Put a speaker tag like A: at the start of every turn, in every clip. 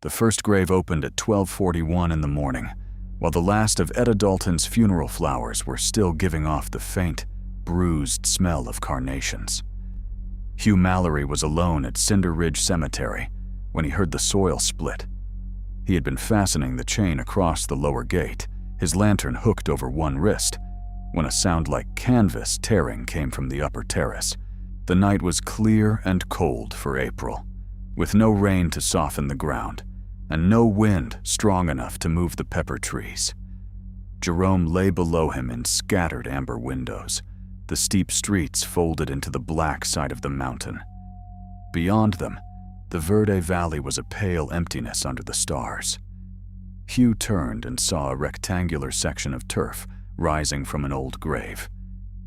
A: The first grave opened at 12:41 in the morning, while the last of Etta Dalton's funeral flowers were still giving off the faint, bruised smell of carnations. Hugh Mallory was alone at Cinder Ridge Cemetery when he heard the soil split. He had been fastening the chain across the lower gate, his lantern hooked over one wrist, when a sound like canvas tearing came from the upper terrace. The night was clear and cold for April, with no rain to soften the ground, and no wind strong enough to move the pepper trees. Jerome lay below him in scattered amber windows, the steep streets folded into the black side of the mountain. Beyond them, the Verde Valley was a pale emptiness under the stars. Hugh turned and saw a rectangular section of turf rising from an old grave.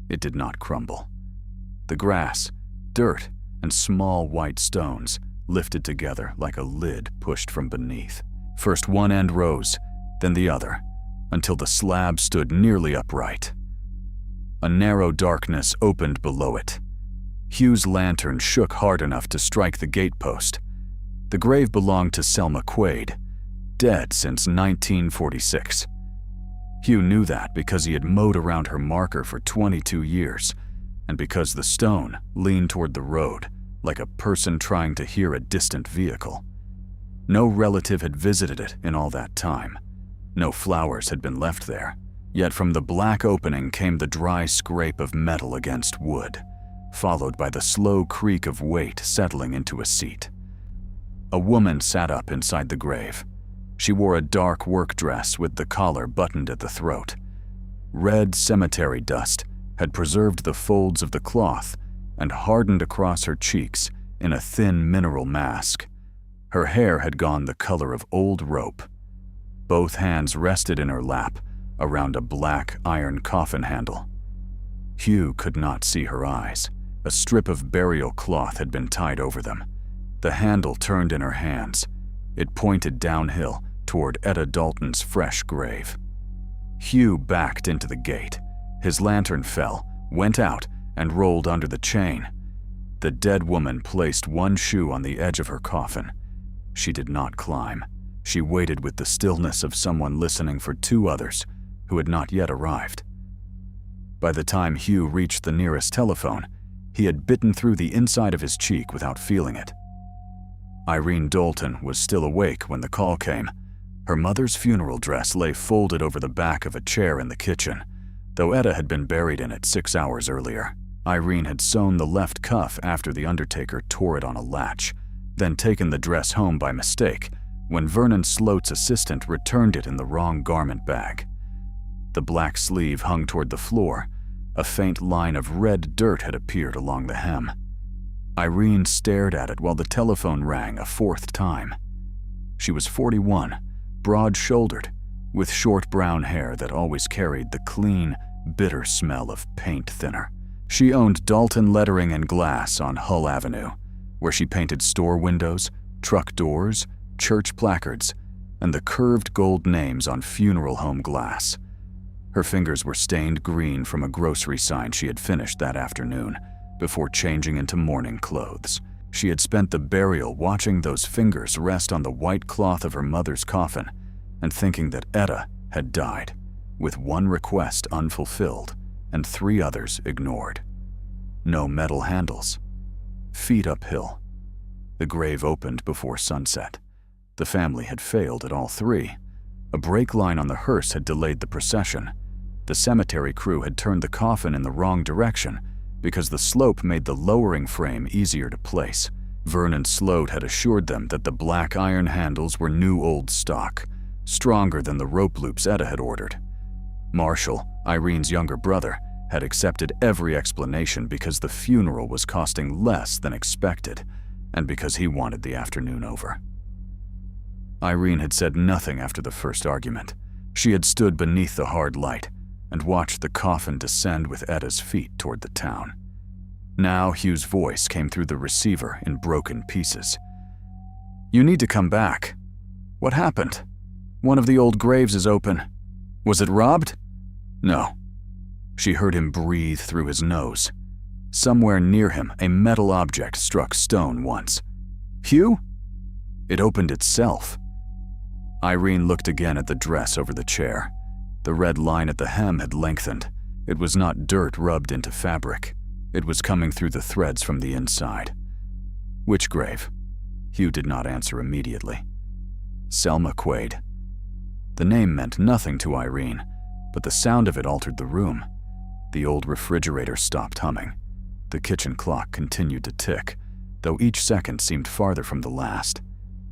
A: It did not crumble. The grass, dirt, and small white stones lifted together like a lid pushed from beneath. First one end rose, then the other, until the slab stood nearly upright. A narrow darkness opened below it. Hugh's lantern shook hard enough to strike the gatepost. The grave belonged to Selma Quaid, dead since 1946. Hugh knew that because he had mowed around her marker for 22 years, and because the stone leaned toward the road like a person trying to hear a distant vehicle. No relative had visited it in all that time. No flowers had been left there. Yet from the black opening came the dry scrape of metal against wood, followed by the slow creak of weight settling into a seat. A woman sat up inside the grave. She wore a dark work dress with the collar buttoned at the throat. Red cemetery dust had preserved the folds of the cloth and hardened across her cheeks in a thin mineral mask. Her hair had gone the color of old rope. Both hands rested in her lap around a black iron coffin handle. Hugh could not see her eyes. A strip of burial cloth had been tied over them. The handle turned in her hands. It pointed downhill toward Etta Dalton's fresh grave. Hugh backed into the gate. His lantern fell, went out, and rolled under the chain. The dead woman placed one shoe on the edge of her coffin. She did not climb. She waited with the stillness of someone listening for two others who had not yet arrived. By the time Hugh reached the nearest telephone, he had bitten through the inside of his cheek without feeling it. Irene Dalton was still awake when the call came. Her mother's funeral dress lay folded over the back of a chair in the kitchen, though Etta had been buried in it 6 hours earlier. Irene had sewn the left cuff after the undertaker tore it on a latch, then taken the dress home by mistake when Vernon Sloat's assistant returned it in the wrong garment bag. The black sleeve hung toward the floor. A faint line of red dirt had appeared along the hem. Irene stared at it while the telephone rang a fourth time. She was 41, broad-shouldered, with short brown hair that always carried the clean, bitter smell of paint thinner. She owned Dalton Lettering and Glass on Hull Avenue, where she painted store windows, truck doors, church placards, and the curved gold names on funeral home glass. Her fingers were stained green from a grocery sign she had finished that afternoon before changing into mourning clothes. She had spent the burial watching those fingers rest on the white cloth of her mother's coffin and thinking that Etta had died, with one request unfulfilled and 3 others ignored. No metal handles. Feet uphill. The grave opened before sunset. The family had failed at all 3. A brake line on the hearse had delayed the procession. The cemetery crew had turned the coffin in the wrong direction because the slope made the lowering frame easier to place. Vernon Sloat had assured them that the black iron handles were new old stock, stronger than the rope loops Etta had ordered. Marshall, Irene's younger brother, had accepted every explanation because the funeral was costing less than expected and because he wanted the afternoon over. Irene had said nothing after the first argument. She had stood beneath the hard light and watched the coffin descend with Etta's feet toward the town. Now Hugh's voice came through the receiver in broken pieces. "You need to come back. What happened? One of the old graves is open. Was it robbed?" "No." She heard him breathe through his nose. Somewhere near him, a metal object struck stone once. "Hugh?" It opened itself. Irene looked again at the dress over the chair. The red line at the hem had lengthened. It was not dirt rubbed into fabric. It was coming through the threads from the inside. Which grave? Hugh did not answer immediately. Selma Quaid. The name meant nothing to Irene, but the sound of it altered the room. The old refrigerator stopped humming. The kitchen clock continued to tick, though each second seemed farther from the last.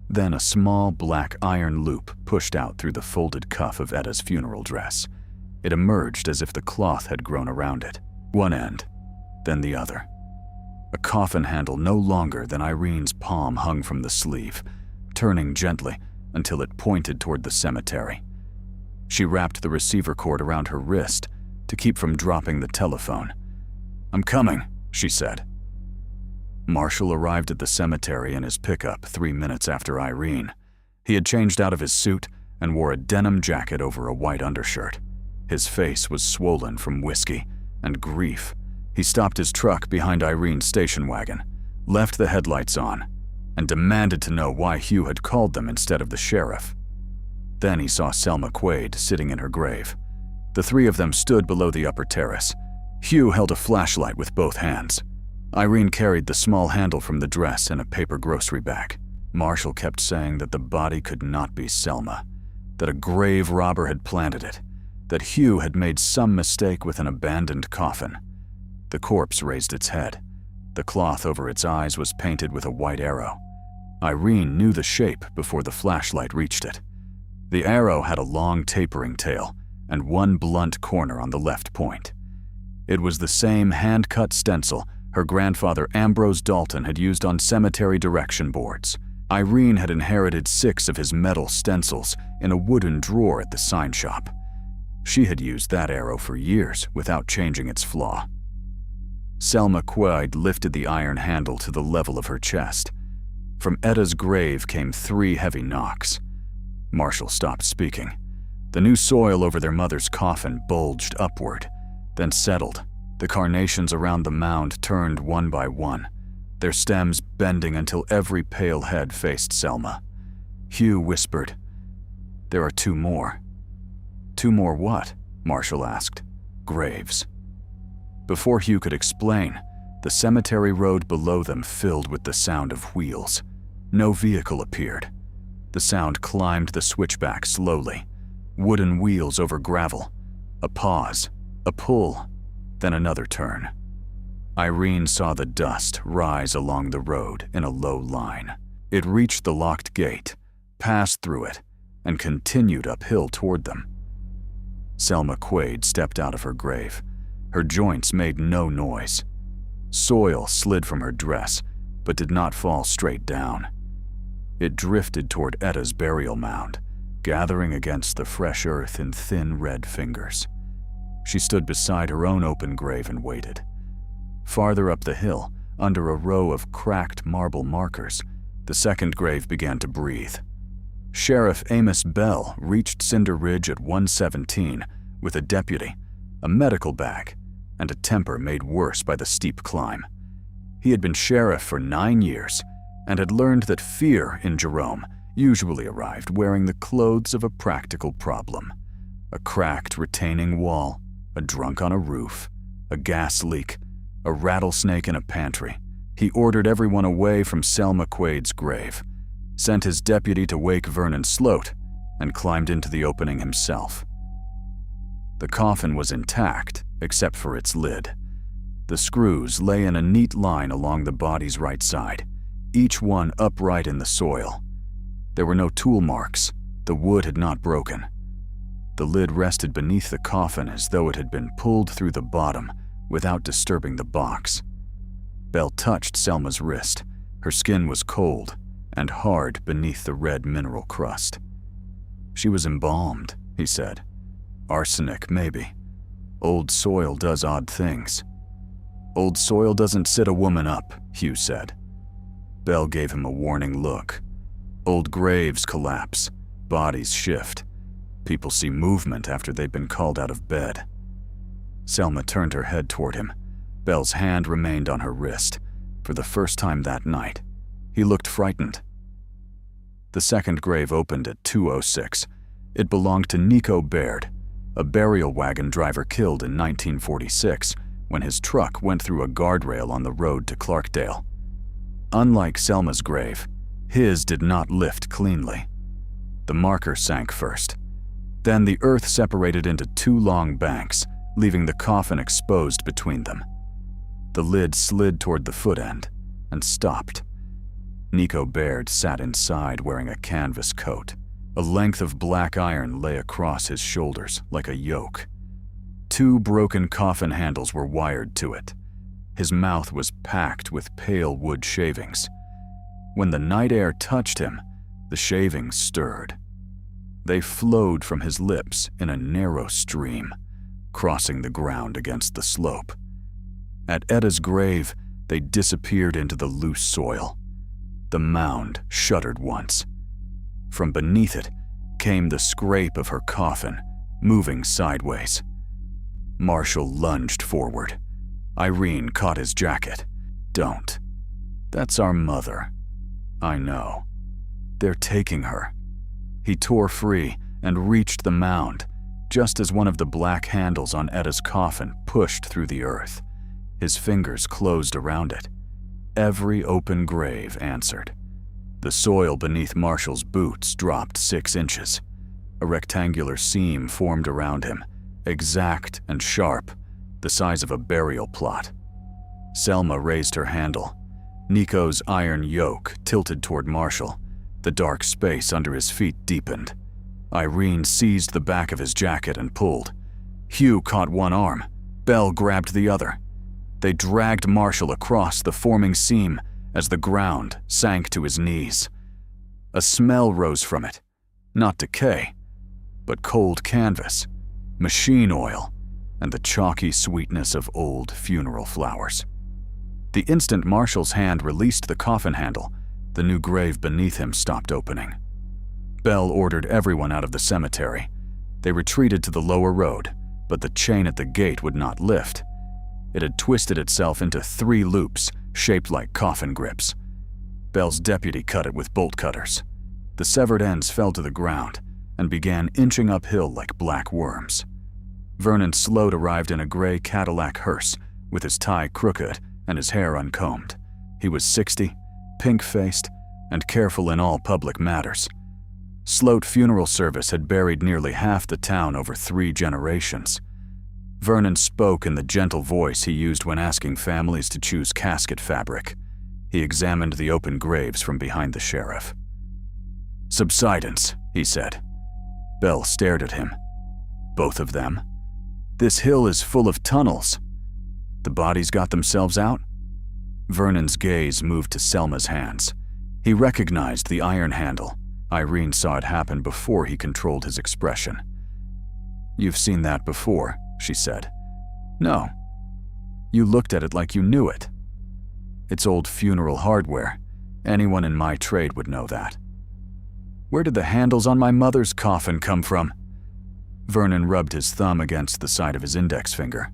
A: Then a small black iron loop pushed out through the folded cuff of Etta's funeral dress. It emerged as if the cloth had grown around it. One end, then the other. A coffin handle no longer than Irene's palm hung from the sleeve, turning gently until it pointed toward the cemetery. She wrapped the receiver cord around her wrist to keep from dropping the telephone. "I'm coming," she said. Marshall arrived at the cemetery in his pickup 3 minutes after Irene. He had changed out of his suit and wore a denim jacket over a white undershirt. His face was swollen from whiskey and grief. He stopped his truck behind Irene's station wagon, left the headlights on, and demanded to know why Hugh had called them instead of the sheriff. Then he saw Selma Quaid sitting in her grave. The three of them stood below the upper terrace. Hugh held a flashlight with both hands. Irene carried the small handle from the dress in a paper grocery bag. Marshall kept saying that the body could not be Selma, that a grave robber had planted it, that Hugh had made some mistake with an abandoned coffin. The corpse raised its head. The cloth over its eyes was painted with a white arrow. Irene knew the shape before the flashlight reached it. The arrow had a long tapering tail and one blunt corner on the left point. It was the same hand-cut stencil her grandfather Ambrose Dalton had used on cemetery direction boards. Irene had inherited 6 of his metal stencils in a wooden drawer at the sign shop. She had used that arrow for years without changing its flaw. Selma Quaid lifted the iron handle to the level of her chest. From Etta's grave came 3 heavy knocks. Marshall stopped speaking. The new soil over their mother's coffin bulged upward, then settled. The carnations around the mound turned one by one, their stems bending until every pale head faced Selma. Hugh whispered, "There are 2 more." "2 more what?" Marshall asked. "Graves." Before Hugh could explain, the cemetery road below them filled with the sound of wheels. No vehicle appeared. The sound climbed the switchback slowly. Wooden wheels over gravel. A pause, a pull, then another turn. Irene saw the dust rise along the road in a low line. It reached the locked gate, passed through it, and continued uphill toward them. Selma Quaid stepped out of her grave. Her joints made no noise. Soil slid from her dress, but did not fall straight down. It drifted toward Etta's burial mound, gathering against the fresh earth in thin red fingers. She stood beside her own open grave and waited. Farther up the hill, under a row of cracked marble markers, the second grave began to breathe. Sheriff Amos Bell reached Cinder Ridge at 1:17 with a deputy, a medical bag, and a temper made worse by the steep climb. He had been sheriff for 9 years and had learned that fear in Jerome usually arrived wearing the clothes of a practical problem. A cracked retaining wall, a drunk on a roof, a gas leak, a rattlesnake in a pantry. He ordered everyone away from Selma Quaid's grave, sent his deputy to wake Vernon Sloat, and climbed into the opening himself. The coffin was intact, except for its lid. The screws lay in a neat line along the body's right side, each one upright in the soil. There were no tool marks. The wood had not broken. The lid rested beneath the coffin as though it had been pulled through the bottom without disturbing the box. Bell touched Selma's wrist. Her skin was cold and hard beneath the red mineral crust. "She was embalmed," he said. "Arsenic, maybe. Old soil does odd things." "Old soil doesn't sit a woman up," Hugh said. Bell gave him a warning look. "Old graves collapse. Bodies shift. People see movement after they've been called out of bed." Selma turned her head toward him. Bell's hand remained on her wrist. For the first time that night, he looked frightened. The second grave opened at 2:06. It belonged to Nico Baird, a burial wagon driver killed in 1946 when his truck went through a guardrail on the road to Clarkdale. Unlike Selma's grave, his did not lift cleanly. The marker sank first. Then the earth separated into two long banks, leaving the coffin exposed between them. The lid slid toward the foot end and stopped. Nico Baird sat inside wearing a canvas coat. A length of black iron lay across his shoulders like a yoke. Two broken coffin handles were wired to it. His mouth was packed with pale wood shavings. When the night air touched him, the shavings stirred. They flowed from his lips in a narrow stream, crossing the ground against the slope. At Etta's grave, they disappeared into the loose soil. The mound shuddered once. From beneath it came the scrape of her coffin, moving sideways. Marshall lunged forward. Irene caught his jacket. "Don't. That's our mother. I know. They're taking her." He tore free and reached the mound, just as one of the black handles on Etta's coffin pushed through the earth. His fingers closed around it. Every open grave answered. The soil beneath Marshall's boots dropped 6 inches. A rectangular seam formed around him, exact and sharp, the size of a burial plot. Selma raised her handle. Nico's iron yoke tilted toward Marshall. The dark space under his feet deepened. Irene seized the back of his jacket and pulled. Hugh caught one arm. Belle grabbed the other. They dragged Marshall across the forming seam as the ground sank to his knees. A smell rose from it. Not decay, but cold canvas, machine oil, and the chalky sweetness of old funeral flowers. The instant Marshall's hand released the coffin handle, the new grave beneath him stopped opening. Belle ordered everyone out of the cemetery. They retreated to the lower road, but the chain at the gate would not lift. It had twisted itself into 3 loops, shaped like coffin grips. Belle's deputy cut it with bolt cutters. The severed ends fell to the ground and began inching uphill like black worms. Vernon Sloat arrived in a gray Cadillac hearse, with his tie crooked and his hair uncombed. He was 60, pink-faced, and careful in all public matters. Sloat funeral service had buried nearly half the town over 3 generations. Vernon spoke in the gentle voice he used when asking families to choose casket fabric. He examined the open graves from behind the sheriff. "Subsidence," he said. Belle stared at him. "Both of them? This hill is full of tunnels. The bodies got themselves out?" Vernon's gaze moved to Selma's hands. He recognized the iron handle. Irene saw it happen before he controlled his expression. "You've seen that before," she said. "No. You looked at it like you knew it. It's old funeral hardware. Anyone in my trade would know that." "Where did the handles on my mother's coffin come from?" Vernon rubbed his thumb against the side of his index finger.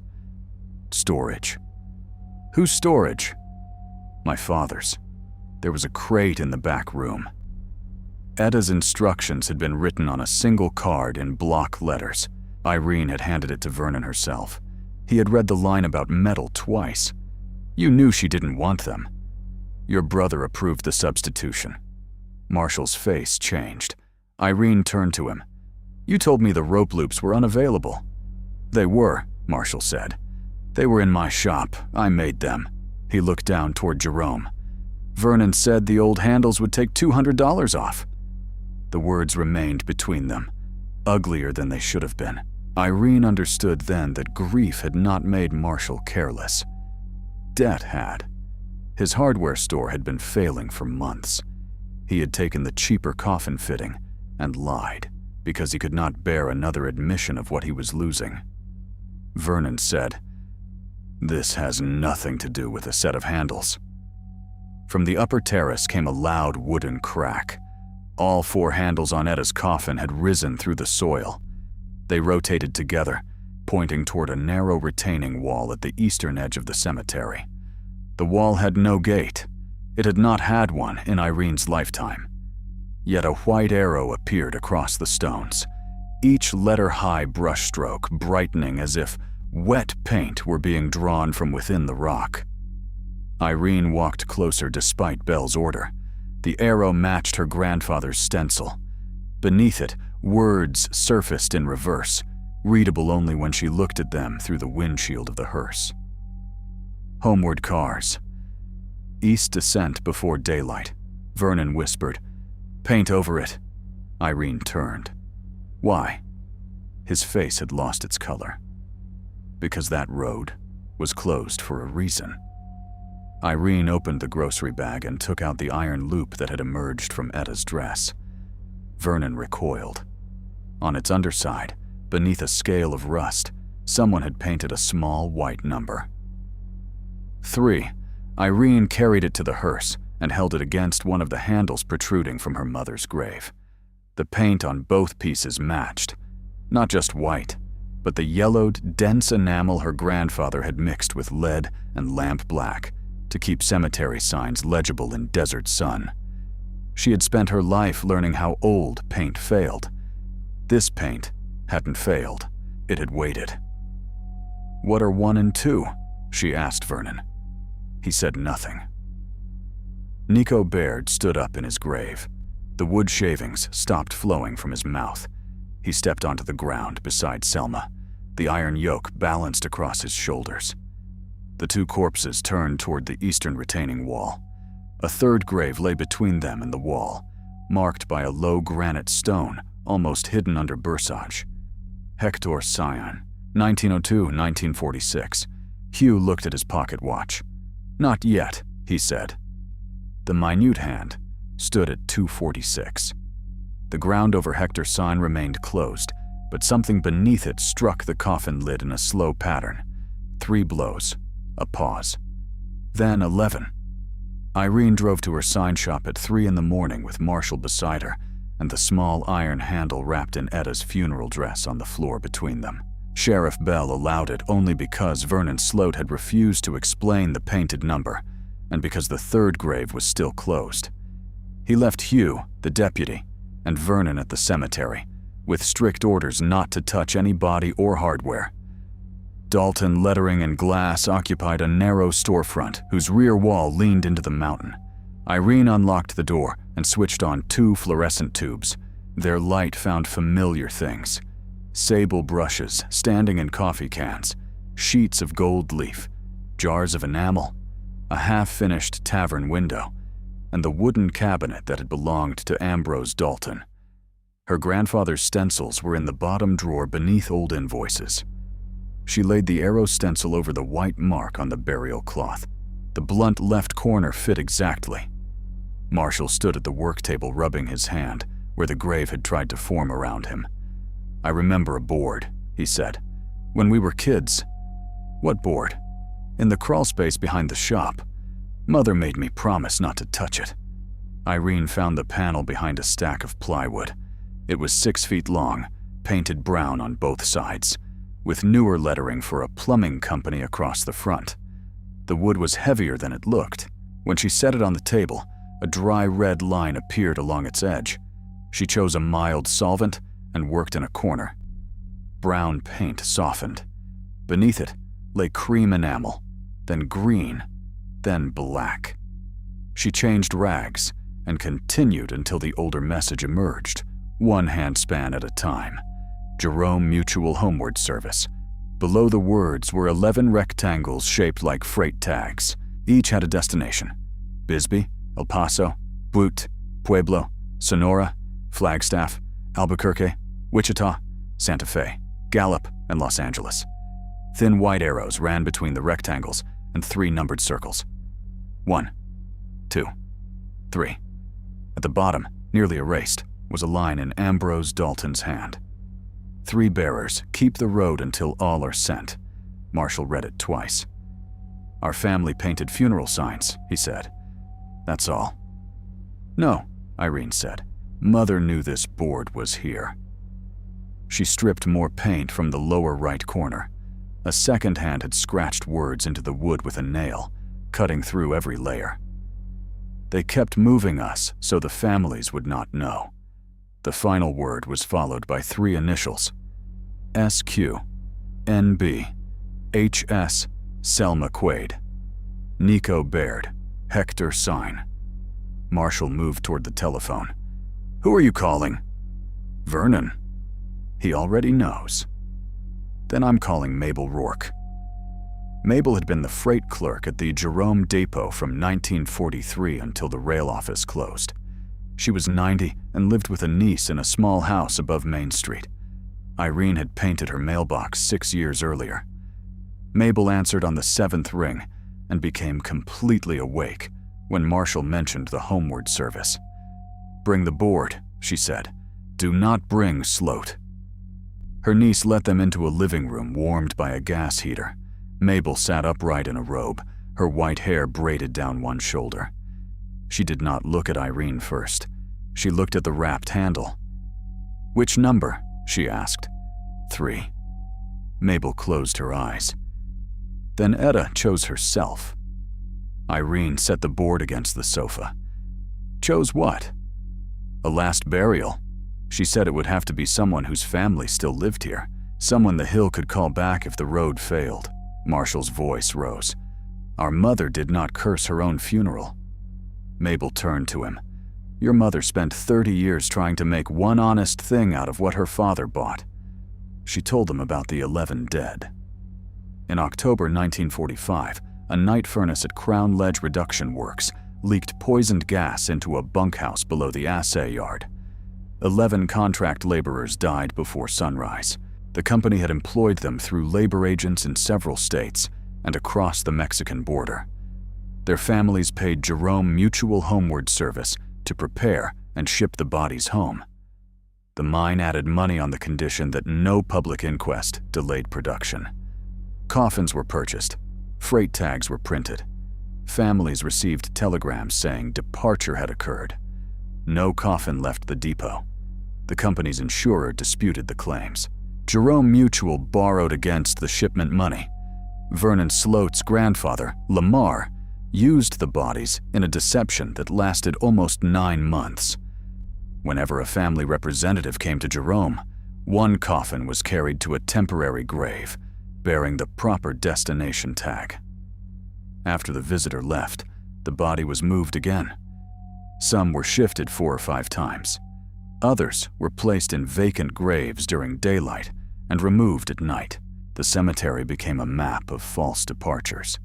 A: "Storage." "Whose storage?" "My father's. There was a crate in the back room." Etta's instructions had been written on a single card in block letters. Irene had handed it to Vernon herself. He had read the line about metal twice. "You knew she didn't want them." "Your brother approved the substitution." Marshall's face changed. Irene turned to him. "You told me the rope loops were unavailable." "They were," Marshall said. "They were in my shop. I made them." He looked down toward Jerome. "Vernon said the old handles would take $200 off." The words remained between them, uglier than they should have been. Irene understood then that grief had not made Marshall careless. Debt had. His hardware store had been failing for months. He had taken the cheaper coffin fitting and lied because he could not bear another admission of what he was losing. Vernon said, "This has nothing to do with a set of handles." From the upper terrace came a loud wooden crack. All 4 handles on Etta's coffin had risen through the soil. They rotated together, pointing toward a narrow retaining wall at the eastern edge of the cemetery. The wall had no gate. It had not had one in Irene's lifetime. Yet a white arrow appeared across the stones, each letter-high brushstroke brightening as if wet paint were being drawn from within the rock. Irene walked closer despite Belle's order. The arrow matched her grandfather's stencil. Beneath it, words surfaced in reverse, readable only when she looked at them through the windshield of the hearse. Homeward cars. East descent before daylight. Vernon whispered, "Paint over it." Irene turned. Why? His face had lost its color. Because that road was closed for a reason. Irene opened the grocery bag and took out the iron loop that had emerged from Etta's dress. Vernon recoiled. On its underside, beneath a scale of rust, someone had painted a small white number. 3. Irene carried it to the hearse and held it against one of the handles protruding from her mother's grave. The paint on both pieces matched. Not just white, but the yellowed, dense enamel her grandfather had mixed with lead and lamp black to keep cemetery signs legible in desert sun. She had spent her life learning how old paint failed. This paint hadn't failed. It had waited. "What are 1 and 2? She asked Vernon. He said nothing. Nico Baird stood up in his grave. The wood shavings stopped flowing from his mouth. He stepped onto the ground beside Selma, the iron yoke balanced across his shoulders. The two corpses turned toward the eastern retaining wall. A third grave lay between them and the wall, marked by a low granite stone almost hidden under bursage. Hector Sion, 1902-1946. Hugh looked at his pocket watch. "Not yet," he said. The minute hand stood at 2:46. The ground over Hector's sign remained closed, but something beneath it struck the coffin lid in a slow pattern. 3 blows, a pause. Then 11. Irene drove to her sign shop at 3 in the morning with Marshall beside her and the small iron handle wrapped in Etta's funeral dress on the floor between them. Sheriff Bell allowed it only because Vernon Sloat had refused to explain the painted number and because the third grave was still closed. He left Hugh, the deputy, and Vernon at the cemetery, with strict orders not to touch any body or hardware. Dalton lettering and glass occupied a narrow storefront whose rear wall leaned into the mountain. Irene unlocked the door and switched on 2 fluorescent tubes. Their light found familiar things. Sable brushes standing in coffee cans, sheets of gold leaf, jars of enamel, a half-finished tavern window, and the wooden cabinet that had belonged to Ambrose Dalton. Her grandfather's stencils were in the bottom drawer beneath old invoices. She laid the arrow stencil over the white mark on the burial cloth. The blunt left corner fit exactly. Marshall stood at the work table rubbing his hand, where the grave had tried to form around him. "I remember a board," he said. "When we were kids." "What board?" "In the crawlspace behind the shop. Mother made me promise not to touch it." Irene found the panel behind a stack of plywood. It was 6 feet long, painted brown on both sides, with newer lettering for a plumbing company across the front. The wood was heavier than it looked. When she set it on the table, a dry red line appeared along its edge. She chose a mild solvent and worked in a corner. Brown paint softened. Beneath it lay cream enamel, then green, then black. She changed rags and continued until the older message emerged, 1 handspan at a time. Jerome Mutual Homeward Service. Below the words were 11 rectangles shaped like freight tags. Each had a destination: Bisbee, El Paso, Butte, Pueblo, Sonora, Flagstaff, Albuquerque, Wichita, Santa Fe, Gallup, and Los Angeles. Thin white arrows ran between the rectangles and 3 numbered circles. 1, 2, 3. At the bottom, nearly erased, was a line in Ambrose Dalton's hand. 3 bearers, keep the road until all are sent. Marshall read it twice. "Our family painted funeral signs," he said. "That's all." "No," Irene said. "Mother knew this board was here." She stripped more paint from the lower right corner. A second hand had scratched words into the wood with a nail, cutting through every layer. They kept moving us so the families would not know. The final word was followed by 3 initials: SQ, NB, HS, Selma Quaid. Nico Baird, Hector Sign. Marshall moved toward the telephone. "Who are you calling?" "Vernon." He already knows. "Then I'm calling Mabel Rourke." Mabel had been the freight clerk at the Jerome depot from 1943 until the rail office closed. She was 90 and lived with a niece in a small house above Main Street. Irene had painted her mailbox 6 years earlier. Mabel answered on the 7th ring and became completely awake when Marshall mentioned the homeward service. "Bring the board," she said. "Do not bring Sloat." Her niece let them into a living room warmed by a gas heater. Mabel sat upright in a robe, her white hair braided down one shoulder. She did not look at Irene first. She looked at the wrapped handle. "Which number?" she asked. 3. Mabel closed her eyes. Then Etta chose herself. Irene set the board against the sofa. "Chose what?" "A last burial." She said it would have to be someone whose family still lived here, someone the Hill could call back if the road failed. Marshall's voice rose. "Our mother did not curse her own funeral." Mabel turned to him. "Your mother spent 30 years trying to make one honest thing out of what her father bought." She told him about the 11 dead. In October 1945, a night furnace at Crown Ledge Reduction Works leaked poisoned gas into a bunkhouse below the assay yard. 11 contract laborers died before sunrise. The company had employed them through labor agents in several states and across the Mexican border. Their families paid Jerome Mutual Homeward Service to prepare and ship the bodies home. The mine added money on the condition that no public inquest delayed production. Coffins were purchased. Freight tags were printed. Families received telegrams saying departure had occurred. No coffin left the depot. The company's insurer disputed the claims. Jerome Mutual borrowed against the shipment money. Vernon Sloat's grandfather, Lamar, used the bodies in a deception that lasted almost 9 months. Whenever a family representative came to Jerome, one coffin was carried to a temporary grave, bearing the proper destination tag. After the visitor left, the body was moved again. Some were shifted 4 or 5 times. Others were placed in vacant graves during daylight and removed at night. The cemetery became a map of false departures.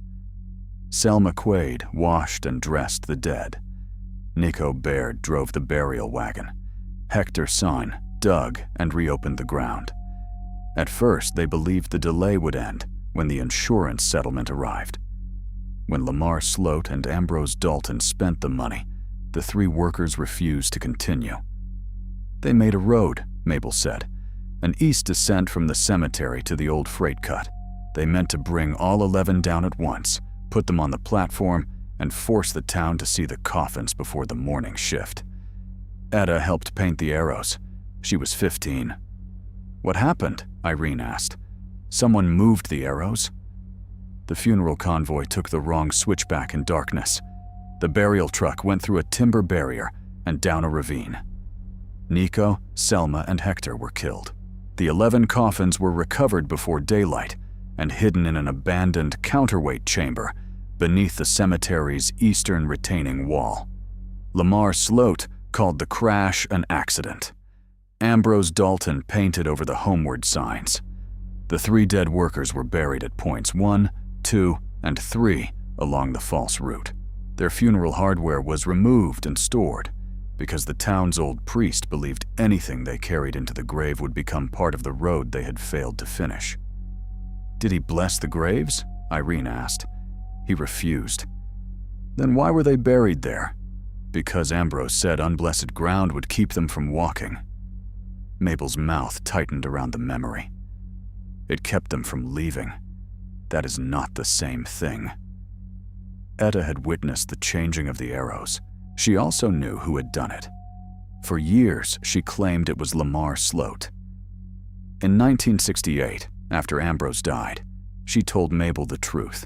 A: Selma Quaid washed and dressed the dead. Nico Baird drove the burial wagon. Hector Sign dug and reopened the ground. At first, they believed the delay would end when the insurance settlement arrived. When Lamar Sloat and Ambrose Dalton spent the money, the 3 workers refused to continue. "They made a road," Mabel said, "an east descent from the cemetery to the old freight cut. They meant to bring all 11 down at once, put them on the platform, and force the town to see the coffins before the morning shift." Etta helped paint the arrows. She was 15. "What happened?" Irene asked. "Someone moved the arrows?" The funeral convoy took the wrong switchback in darkness. The burial truck went through a timber barrier and down a ravine. Nico, Selma, and Hector were killed. The 11 coffins were recovered before daylight and hidden in an abandoned counterweight chamber beneath the cemetery's eastern retaining wall. Lamar Sloat called the crash an accident. Ambrose Dalton painted over the homeward signs. The 3 dead workers were buried at points 1, 2, and 3 along the false route. Their funeral hardware was removed and stored because the town's old priest believed anything they carried into the grave would become part of the road they had failed to finish. "Did he bless the graves?" Irene asked. He refused. "Then why were they buried there?" "Because Ambrose said unblessed ground would keep them from walking." Mabel's mouth tightened around the memory. "It kept them from leaving. That is not the same thing." Etta had witnessed the changing of the arrows. She also knew who had done it. For years, she claimed it was Lamar Sloat. In 1968, after Ambrose died, she told Mabel the truth.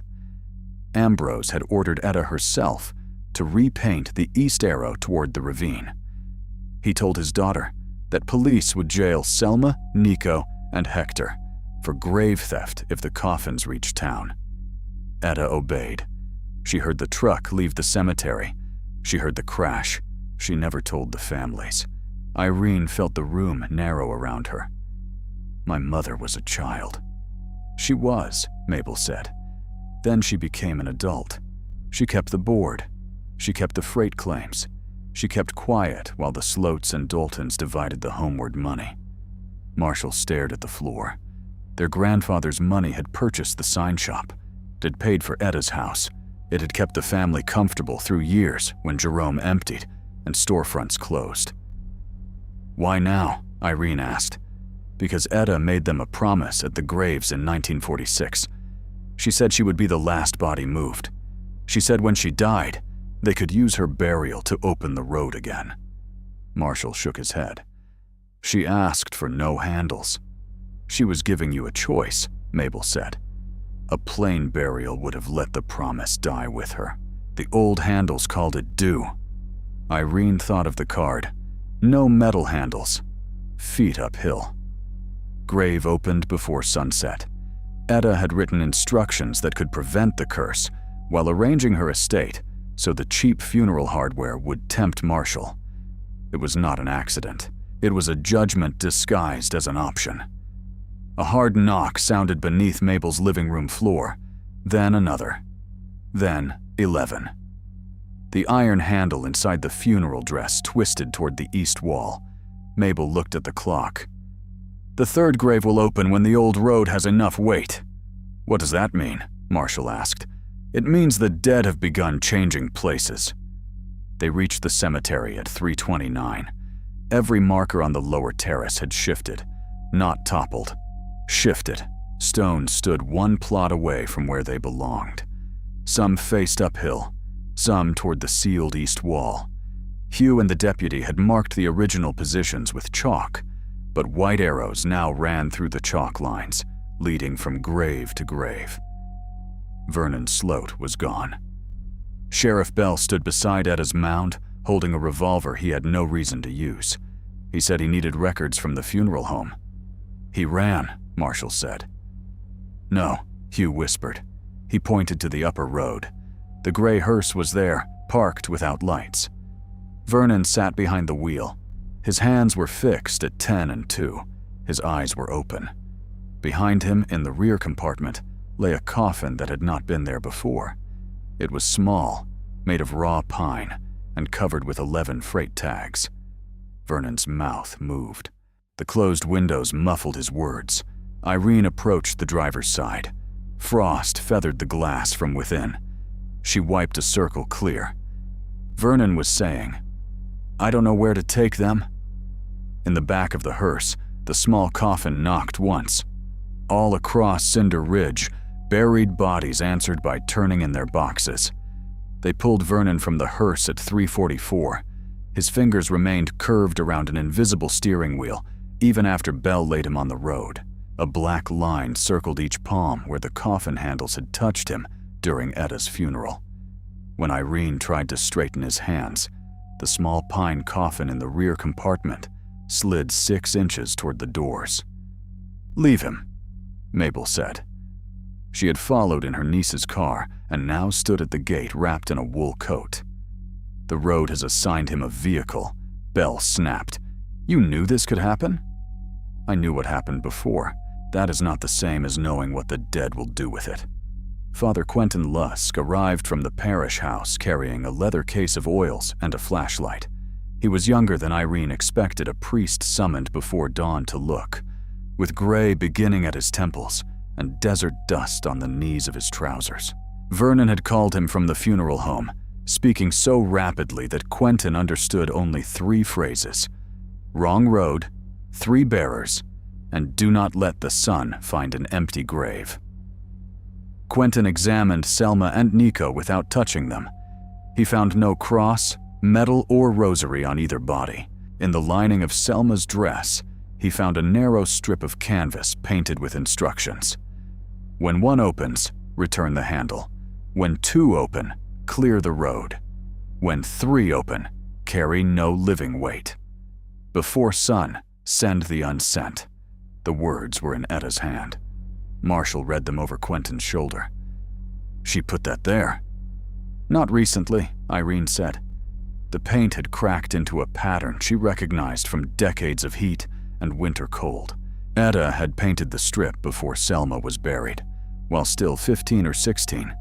A: Ambrose had ordered Etta herself to repaint the east arrow toward the ravine. He told his daughter that police would jail Selma, Nico, and Hector for grave theft if the coffins reached town. Etta obeyed. She heard the truck leave the cemetery. She heard the crash. She never told the families. Irene felt the room narrow around her. My mother was a child. She was, Mabel said. Then she became an adult. She kept the board. She kept the freight claims. She kept quiet while the Sloats and Daltons divided the homeward money. Marshall stared at the floor. Their grandfather's money had purchased the sign shop. It had paid for Etta's house. It had kept the family comfortable through years when Jerome emptied and storefronts closed. Why now? Irene asked. Because Etta made them a promise at the graves in 1946. She said she would be the last body moved. She said when she died, they could use her burial to open the road again. Marshall shook his head. She asked for no handles. She was giving you a choice, Mabel said. A plain burial would have let the promise die with her. The old handles called it due. Irene thought of the card. No metal handles. Feet uphill. Grave opened before sunset. Etta had written instructions that could prevent the curse while arranging her estate so the cheap funeral hardware would tempt Marshall. It was not an accident. It was a judgment disguised as an option. A hard knock sounded beneath Mabel's living room floor, then another, then 11. The iron handle inside the funeral dress twisted toward the east wall. Mabel looked at the clock. The third grave will open when the old road has enough weight. What does that mean? Marshall asked. It means the dead have begun changing places. They reached the cemetery at 3:29. Every marker on the lower terrace had shifted, not toppled. Shifted. Stones stood one plot away from where they belonged. Some faced uphill, some toward the sealed east wall. Hugh and the deputy had marked the original positions with chalk, but white arrows now ran through the chalk lines, leading from grave to grave. Vernon Sloat was gone. Sheriff Bell stood beside Etta's mound, holding a revolver he had no reason to use. He said he needed records from the funeral home. He ran, Marshall said. No, Hugh whispered. He pointed to the upper road. The gray hearse was there, parked without lights. Vernon sat behind the wheel. His hands were fixed at 10 and 2. His eyes were open. Behind him, in the rear compartment, lay a coffin that had not been there before. It was small, made of raw pine, and covered with 11 freight tags. Vernon's mouth moved. The closed windows muffled his words. Irene approached the driver's side. Frost feathered the glass from within. She wiped a circle clear. Vernon was saying, "I don't know where to take them." In the back of the hearse, the small coffin knocked once. All across Cinder Ridge, buried bodies answered by turning in their boxes. They pulled Vernon from the hearse at 3:44. His fingers remained curved around an invisible steering wheel, even after Bell laid him on the road. A black line circled each palm where the coffin handles had touched him during Etta's funeral. When Irene tried to straighten his hands, the small pine coffin in the rear compartment slid 6 inches toward the doors. "Leave him," Mabel said. She had followed in her niece's car and now stood at the gate wrapped in a wool coat. "The road has assigned him a vehicle," Bell snapped. "You knew this could happen?" "I knew what happened before. That is not the same as knowing what the dead will do with it." Father Quentin Lusk arrived from the parish house carrying a leather case of oils and a flashlight. He was younger than Irene expected a priest summoned before dawn to look, with gray beginning at his temples and desert dust on the knees of his trousers. Vernon had called him from the funeral home, speaking so rapidly that Quentin understood only 3 phrases: "Wrong road," "3 bearers," and "Do not let the sun find an empty grave." Quentin examined Selma and Nico without touching them. He found no cross, medal, or rosary on either body. In the lining of Selma's dress, he found a narrow strip of canvas painted with instructions. "When one opens, return the handle. When 2 open, clear the road." When 3 open, carry no living weight. Before sun, send the unsent. The words were in Etta's hand. Marshall read them over Quentin's shoulder. She put that there. Not recently, Irene said. The paint had cracked into a pattern she recognized from decades of heat and winter cold. Etta had painted the strip before Selma was buried, while still 15 or 16,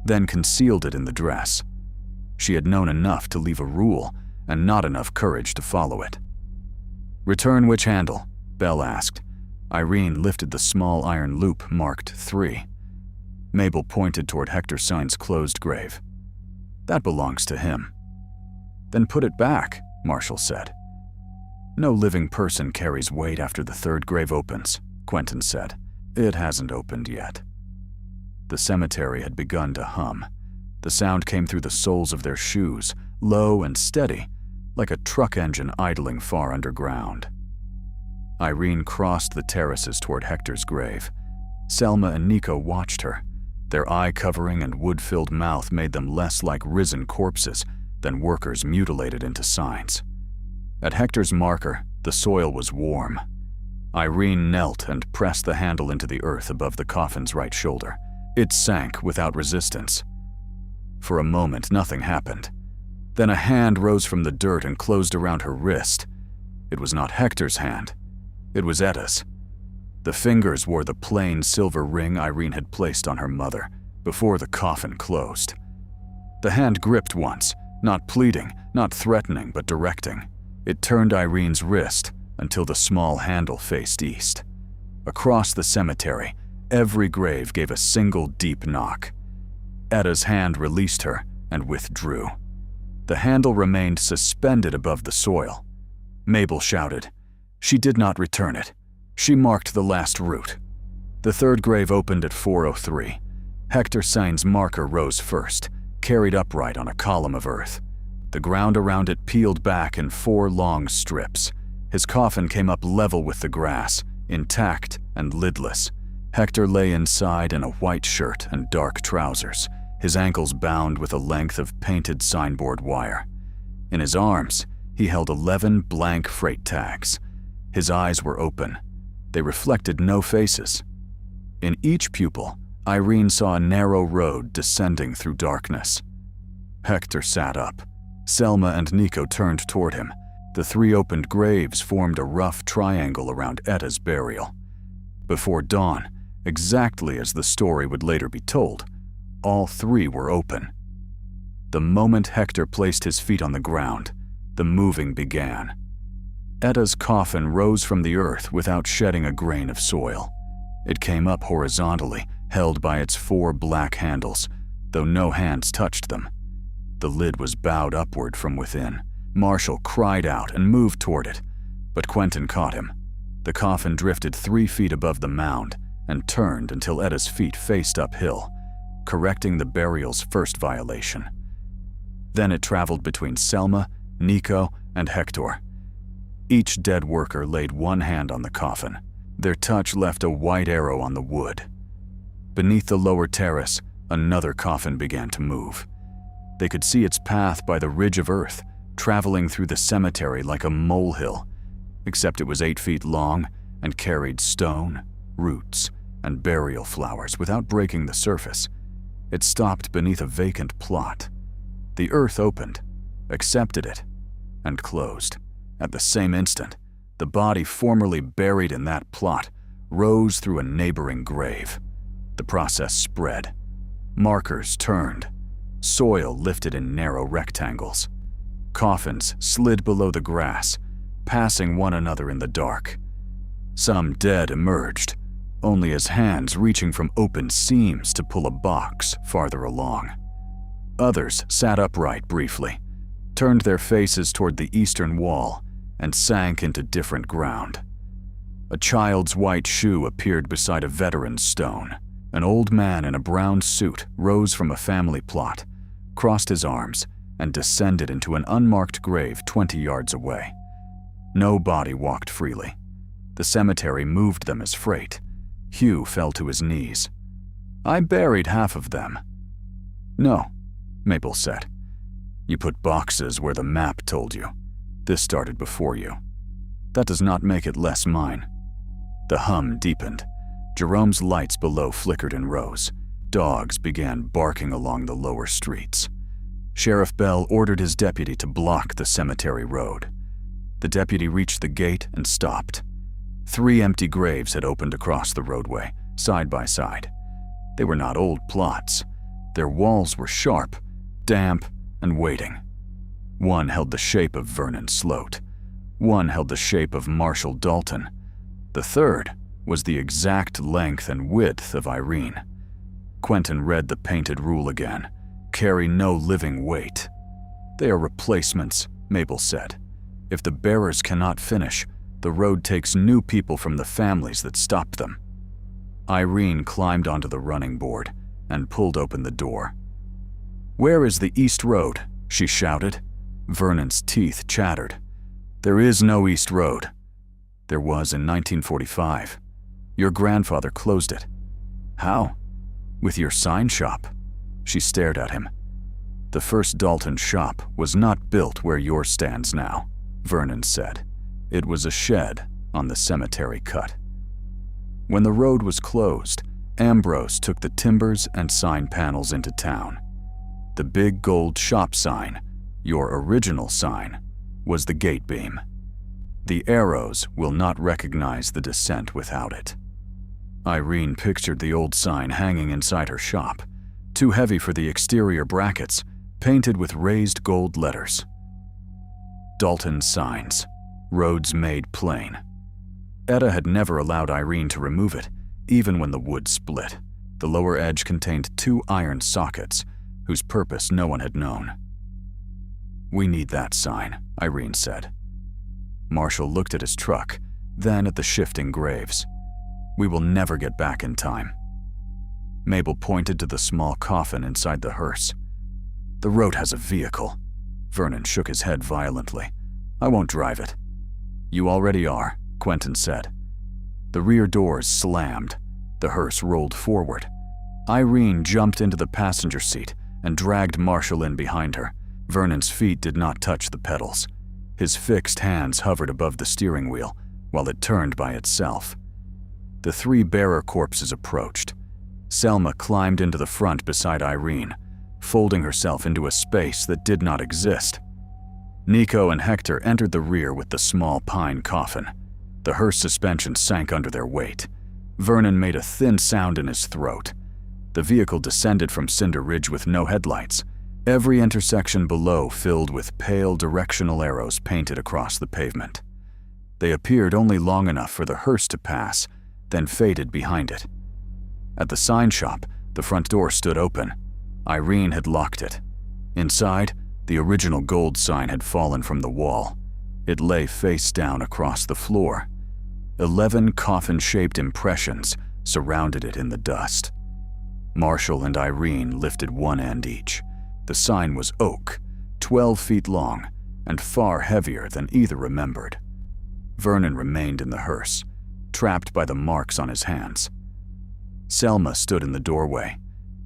A: then concealed it in the dress. She had known enough to leave a rule and not enough courage to follow it. Return which handle? Belle asked. Irene lifted the small iron loop marked 3. Mabel pointed toward Hector Syne's closed grave. That belongs to him. Then put it back, Marshall said. No living person carries weight after the 3rd grave opens, Quentin said. It hasn't opened yet. The cemetery had begun to hum. The sound came through the soles of their shoes, low and steady, like a truck engine idling far underground. Irene crossed the terraces toward Hector's grave. Selma and Nico watched her. Their eye-covering and wood-filled mouth made them less like risen corpses than workers mutilated into signs. At Hector's marker, the soil was warm. Irene knelt and pressed the handle into the earth above the coffin's right shoulder. It sank without resistance. For a moment, nothing happened. Then a hand rose from the dirt and closed around her wrist. It was not Hector's hand. It was Etta's. The fingers wore the plain silver ring Irene had placed on her mother before the coffin closed. The hand gripped once, not pleading, not threatening, but directing. It turned Irene's wrist until the small handle faced east. Across the cemetery, every grave gave a single deep knock. Etta's hand released her and withdrew. The handle remained suspended above the soil. Mabel shouted. She did not return it. She marked the last route. The 3rd grave opened at 4:03. Hector Syne's marker rose first, carried upright on a column of earth. The ground around it peeled back in 4 long strips. His coffin came up level with the grass, intact and lidless. Hector lay inside in a white shirt and dark trousers, his ankles bound with a length of painted signboard wire. In his arms, he held 11 blank freight tags. His eyes were open. They reflected no faces. In each pupil, Irene saw a narrow road descending through darkness. Hector sat up. Selma and Nico turned toward him. The 3 opened graves formed a rough triangle around Etta's burial. Before dawn, exactly as the story would later be told, all 3 were open. The moment Hector placed his feet on the ground, the moving began. Etta's coffin rose from the earth without shedding a grain of soil. It came up horizontally, held by its 4 black handles, though no hands touched them. The lid was bowed upward from within. Marshall cried out and moved toward it, but Quentin caught him. The coffin drifted 3 feet above the mound and turned until Etta's feet faced uphill, correcting the burial's first violation. Then it traveled between Selma, Nico, and Hector. Each dead worker laid one hand on the coffin. Their touch left a white arrow on the wood. Beneath the lower terrace, another coffin began to move. They could see its path by the ridge of earth, traveling through the cemetery like a molehill, except it was 8 feet long and carried stone, roots, and burial flowers without breaking the surface. It stopped beneath a vacant plot. The earth opened, accepted it, and closed. At the same instant, the body formerly buried in that plot rose through a neighboring grave. The process spread. Markers turned. Soil lifted in narrow rectangles. Coffins slid below the grass, passing one another in the dark. Some dead emerged, only as hands reaching from open seams to pull a box farther along. Others sat upright briefly, turned their faces toward the eastern wall, and sank into different ground. A child's white shoe appeared beside a veteran's stone. An old man in a brown suit rose from a family plot, crossed his arms, and descended into an unmarked grave 20 yards away. No body walked freely. The cemetery moved them as freight. Hugh fell to his knees. "I buried half of them." "No," Mabel said. You put boxes where the map told you. This started before you. That does not make it less mine. The hum deepened. Jerome's lights below flickered and rose. Dogs began barking along the lower streets. Sheriff Bell ordered his deputy to block the cemetery road. The deputy reached the gate and stopped. 3 empty graves had opened across the roadway, side by side. They were not old plots. Their walls were sharp, damp, and waiting. One held the shape of Vernon Sloat. One held the shape of Marshall Dalton. The third was the exact length and width of Irene. Quentin read the painted rule again. Carry no living weight. They are replacements, Mabel said. If the bearers cannot finish, the road takes new people from the families that stopped them. Irene climbed onto the running board and pulled open the door. "Where is the East Road?" she shouted. Vernon's teeth chattered. "There is no East Road." "There was in 1945. Your grandfather closed it." "How?" "With your sign shop." She stared at him. "The first Dalton shop was not built where yours stands now," Vernon said. "It was a shed on the cemetery cut." When the road was closed, Ambrose took the timbers and sign panels into town. The big gold shop sign, your original sign, was the gate beam. The arrows will not recognize the descent without it. Irene pictured the old sign hanging inside her shop, too heavy for the exterior brackets, painted with raised gold letters. Dalton signs, roads made plain. Etta had never allowed Irene to remove it, even when the wood split. The lower edge contained 2 iron sockets, whose purpose no one had known. "We need that sign," Irene said. Marshall looked at his truck, then at the shifting graves. "We will never get back in time." Mabel pointed to the small coffin inside the hearse. "The road has a vehicle." Vernon shook his head violently. "I won't drive it." "You already are," Quentin said. The rear doors slammed. The hearse rolled forward. Irene jumped into the passenger seat and dragged Marshall in behind her. Vernon's feet did not touch the pedals. His fixed hands hovered above the steering wheel while it turned by itself. The 3 bearer corpses approached. Selma climbed into the front beside Irene, folding herself into a space that did not exist. Nico and Hector entered the rear with the small pine coffin. The hearse suspension sank under their weight. Vernon made a thin sound in his throat. The vehicle descended from Cinder Ridge with no headlights, every intersection below filled with pale directional arrows painted across the pavement. They appeared only long enough for the hearse to pass, then faded behind it. At the sign shop, the front door stood open. Irene had locked it. Inside, the original gold sign had fallen from the wall. It lay face down across the floor. 11 coffin-shaped impressions surrounded it in the dust. Marshall and Irene lifted one end each. The sign was oak, 12 feet long, and far heavier than either remembered. Vernon remained in the hearse, trapped by the marks on his hands. Selma stood in the doorway.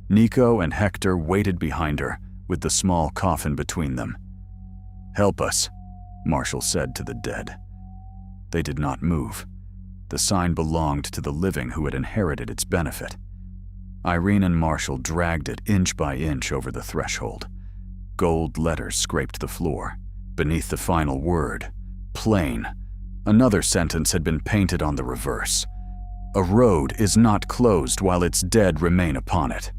A: Nico and Hector waited behind her, with the small coffin between them. "Help us," Marshall said to the dead. They did not move. The sign belonged to the living who had inherited its benefit. Irene and Marshall dragged it inch by inch over the threshold. Gold letters scraped the floor. Beneath the final word, plain, another sentence had been painted on the reverse. "A road is not closed while its dead remain upon it."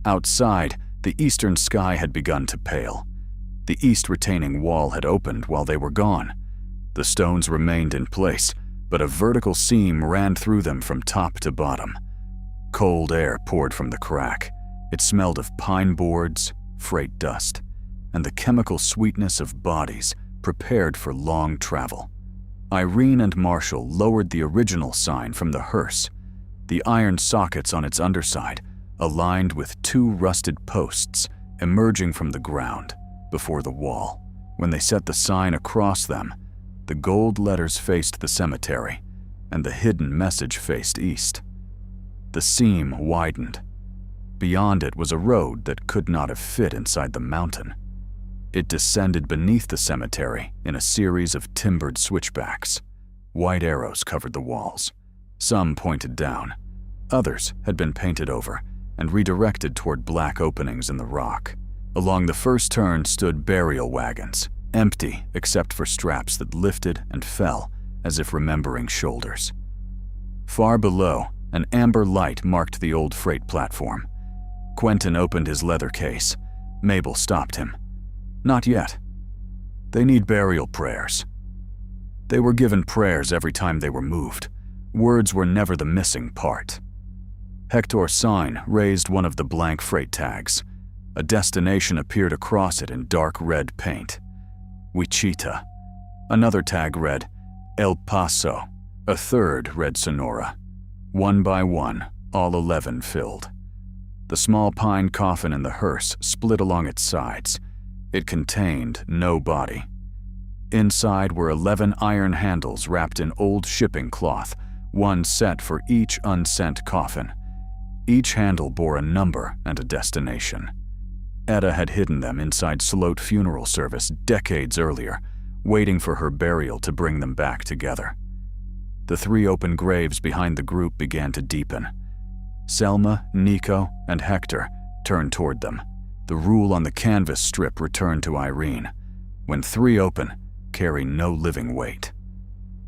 A: Outside, the eastern sky had begun to pale. The east retaining wall had opened while they were gone. The stones remained in place, but a vertical seam ran through them from top to bottom. Cold air poured from the crack. It smelled of pine boards, freight dust, and the chemical sweetness of bodies prepared for long travel. Irene and Marshall lowered the original sign from the hearse. The iron sockets on its underside aligned with 2 rusted posts emerging from the ground before the wall. When they set the sign across them, the gold letters faced the cemetery, and the hidden message faced east. The seam widened. Beyond it was a road that could not have fit inside the mountain. It descended beneath the cemetery in a series of timbered switchbacks. White arrows covered the walls. Some pointed down. Others had been painted over and redirected toward black openings in the rock. Along the first turn stood burial wagons, empty except for straps that lifted and fell as if remembering shoulders. Far below, an amber light marked the old freight platform. Quentin opened his leather case. Mabel stopped him. Not yet. They need burial prayers. They were given prayers every time they were moved. Words were never the missing part. Hector's sign raised one of the blank freight tags. A destination appeared across it in dark red paint. Wichita. Another tag read, El Paso. A third read Sonora. One by one, all 11 filled. The small pine coffin in the hearse split along its sides. It contained no body. Inside were 11 iron handles wrapped in old shipping cloth, one set for each unsent coffin. Each handle bore a number and a destination. Etta had hidden them inside Sloat funeral service decades earlier, waiting for her burial to bring them back together. The 3 open graves behind the group began to deepen. Selma, Nico, and Hector turned toward them. The rule on the canvas strip returned to Irene. When 3 open, carry no living weight.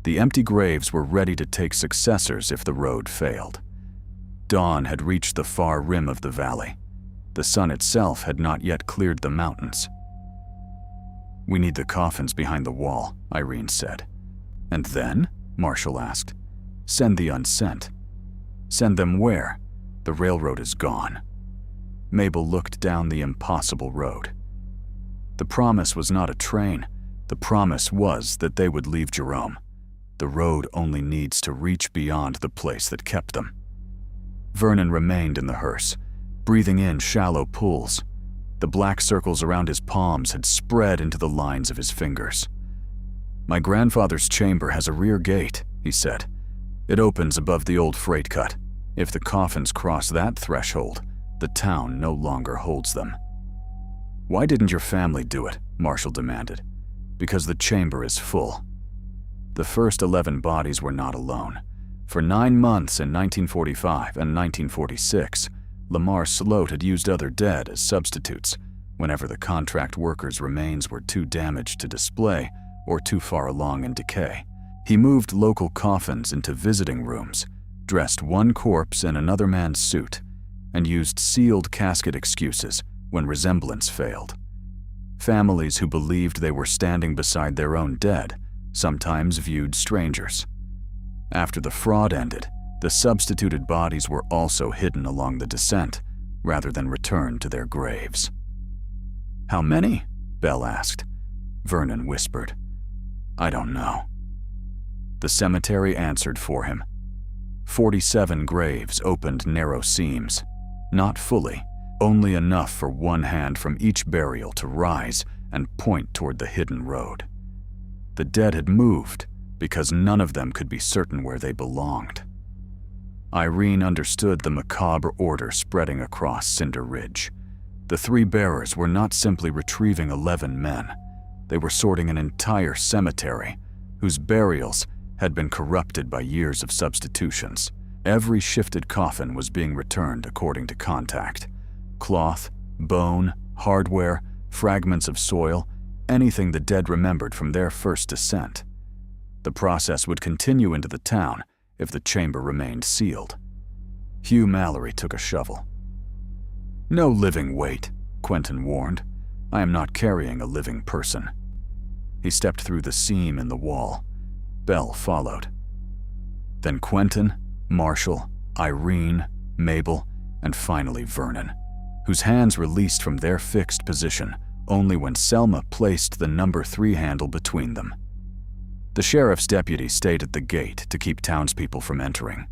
A: The empty graves were ready to take successors if the road failed. Dawn had reached the far rim of the valley. The sun itself had not yet cleared the mountains. "We need the coffins behind the wall," Irene said. "And then?" Marshall asked. "Send the unsent." "Send them where? The railroad is gone." Mabel looked down the impossible road. The promise was not a train. The promise was that they would leave Jerome. The road only needs to reach beyond the place that kept them. Vernon remained in the hearse, breathing in shallow pulls. The black circles around his palms had spread into the lines of his fingers. "My grandfather's chamber has a rear gate," he said. "It opens above the old freight cut. If the coffins cross that threshold, the town no longer holds them." "Why didn't your family do it?" Marshall demanded. "Because the chamber is full." The first 11 bodies were not alone. For 9 months in 1945 and 1946, Lamar Sloat had used other dead as substitutes whenever the contract workers' remains were too damaged to display or too far along in decay. He moved local coffins into visiting rooms, dressed one corpse in another man's suit, and used sealed casket excuses when resemblance failed. Families who believed they were standing beside their own dead sometimes viewed strangers. After the fraud ended, the substituted bodies were also hidden along the descent, rather than returned to their graves. "How many?" Belle asked. Vernon whispered, "I don't know." The cemetery answered for him. 47 graves opened narrow seams. Not fully, only enough for one hand from each burial to rise and point toward the hidden road. The dead had moved because none of them could be certain where they belonged. Irene understood the macabre order spreading across Cinder Ridge. The 3 bearers were not simply retrieving 11 men. They were sorting an entire cemetery, whose burials had been corrupted by years of substitutions. Every shifted coffin was being returned according to contact. Cloth, bone, hardware, fragments of soil, anything the dead remembered from their first descent. The process would continue into the town if the chamber remained sealed. Hugh Mallory took a shovel. "No living weight," Quentin warned. "I am not carrying a living person." He stepped through the seam in the wall. Belle followed. Then Quentin, Marshall, Irene, Mabel, and finally Vernon, whose hands released from their fixed position only when Selma placed the number 3 handle between them. The sheriff's deputy stayed at the gate to keep townspeople from entering.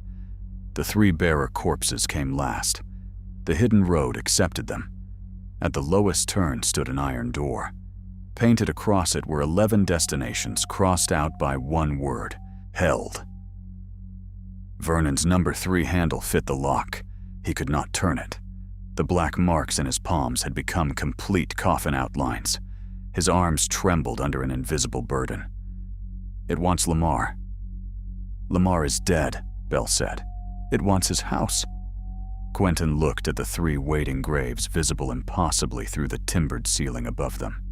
A: The 3 bearer corpses came last. The hidden road accepted them. At the lowest turn stood an iron door. Painted across it were 11 destinations crossed out by one word: held. Vernon's number 3 handle fit the lock. He could not turn it. The black marks in his palms had become complete coffin outlines. His arms trembled under an invisible burden. "It wants Lamar." "Lamar is dead," Belle said. "It wants his house." Quentin looked at the 3 waiting graves visible impossibly through the timbered ceiling above them.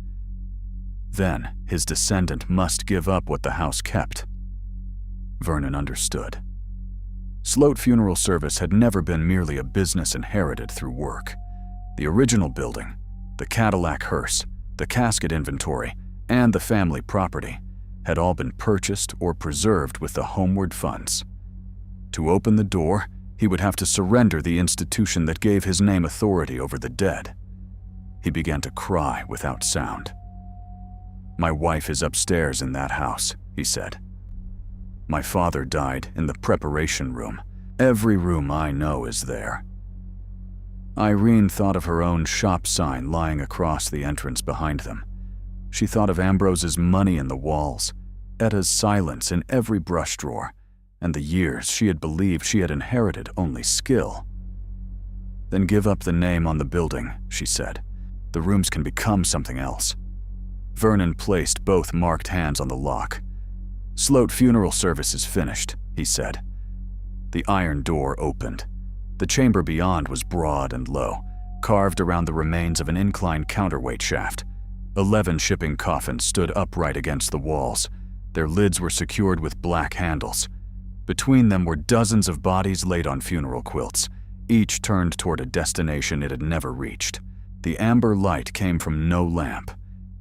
A: Then his descendant must give up what the house kept. Vernon understood. Sloat Funeral Service had never been merely a business inherited through work. The original building, the Cadillac hearse, the casket inventory, and the family property had all been purchased or preserved with the homeward funds. To open the door, he would have to surrender the institution that gave his name authority over the dead. He began to cry without sound. "My wife is upstairs in that house," he said. "My father died in the preparation room. Every room I know is there." Irene thought of her own shop sign lying across the entrance behind them. She thought of Ambrose's money in the walls, Etta's silence in every brush drawer, and the years she had believed she had inherited only skill. "Then give up the name on the building," she said. "The rooms can become something else." Vernon placed both marked hands on the lock. "Sloat Funeral Service is finished," he said. The iron door opened. The chamber beyond was broad and low, carved around the remains of an inclined counterweight shaft. 11 shipping coffins stood upright against the walls. Their lids were secured with black handles. Between them were dozens of bodies laid on funeral quilts, each turned toward a destination it had never reached. The amber light came from no lamp.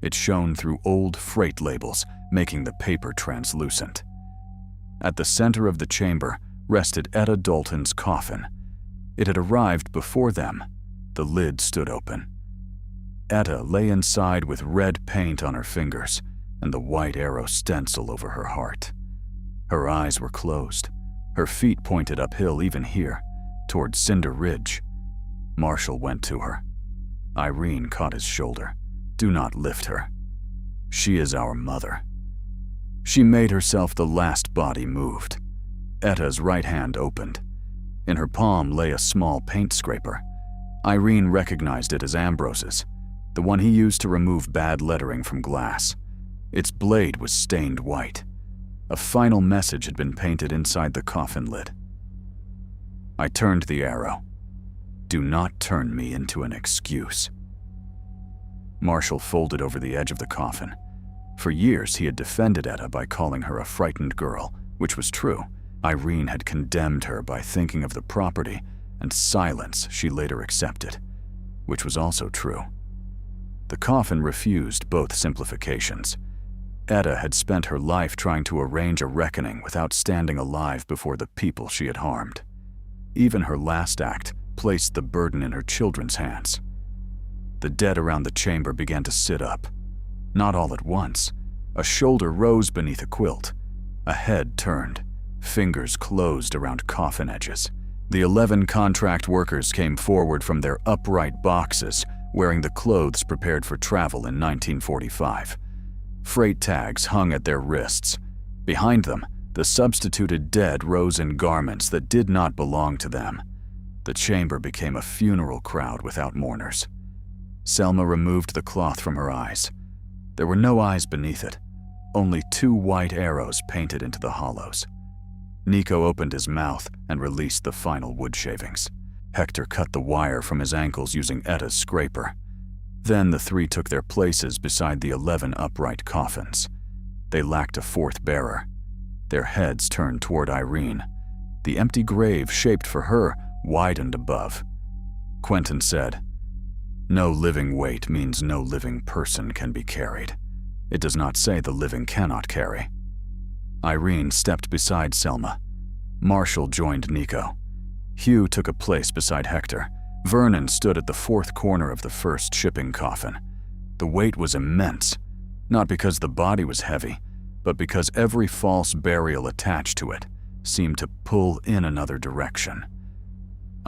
A: It shone through old freight labels, making the paper translucent. At the center of the chamber rested Etta Dalton's coffin. It had arrived before them. The lid stood open. Etta lay inside with red paint on her fingers and the white arrow stencil over her heart. Her eyes were closed. Her feet pointed uphill even here, toward Cinder Ridge. Marshall went to her. Irene caught his shoulder. "Do not lift her. She is our mother." She made herself the last body moved. Etta's right hand opened. In her palm lay a small paint scraper. Irene recognized it as Ambrose's, the one he used to remove bad lettering from glass. Its blade was stained white. A final message had been painted inside the coffin lid. I turned the arrow. "Do not turn me into an excuse." Marshall folded over the edge of the coffin. For years he had defended Etta by calling her a frightened girl, which was true. Irene had condemned her by thinking of the property and silence she later accepted, which was also true. The coffin refused both simplifications. Etta had spent her life trying to arrange a reckoning without standing alive before the people she had harmed. Even her last act placed the burden in her children's hands. The dead around the chamber began to sit up. Not all at once. A shoulder rose beneath a quilt. A head turned. Fingers closed around coffin edges. The 11 contract workers came forward from their upright boxes, wearing the clothes prepared for travel in 1945. Freight tags hung at their wrists. Behind them, the substituted dead rose in garments that did not belong to them. The chamber became a funeral crowd without mourners. Selma removed the cloth from her eyes. There were no eyes beneath it, only 2 white arrows painted into the hollows. Nico opened his mouth and released the final wood shavings. Hector cut the wire from his ankles using Etta's scraper. Then the 3 took their places beside the 11 upright coffins. They lacked a 4th bearer. Their heads turned toward Irene. The empty grave shaped for her widened above. Quentin said, "No living weight means no living person can be carried. It does not say the living cannot carry." Irene stepped beside Selma. Marshall joined Nico. Hugh took a place beside Hector. Vernon stood at the 4th corner of the first shipping coffin. The weight was immense, not because the body was heavy, but because every false burial attached to it seemed to pull in another direction.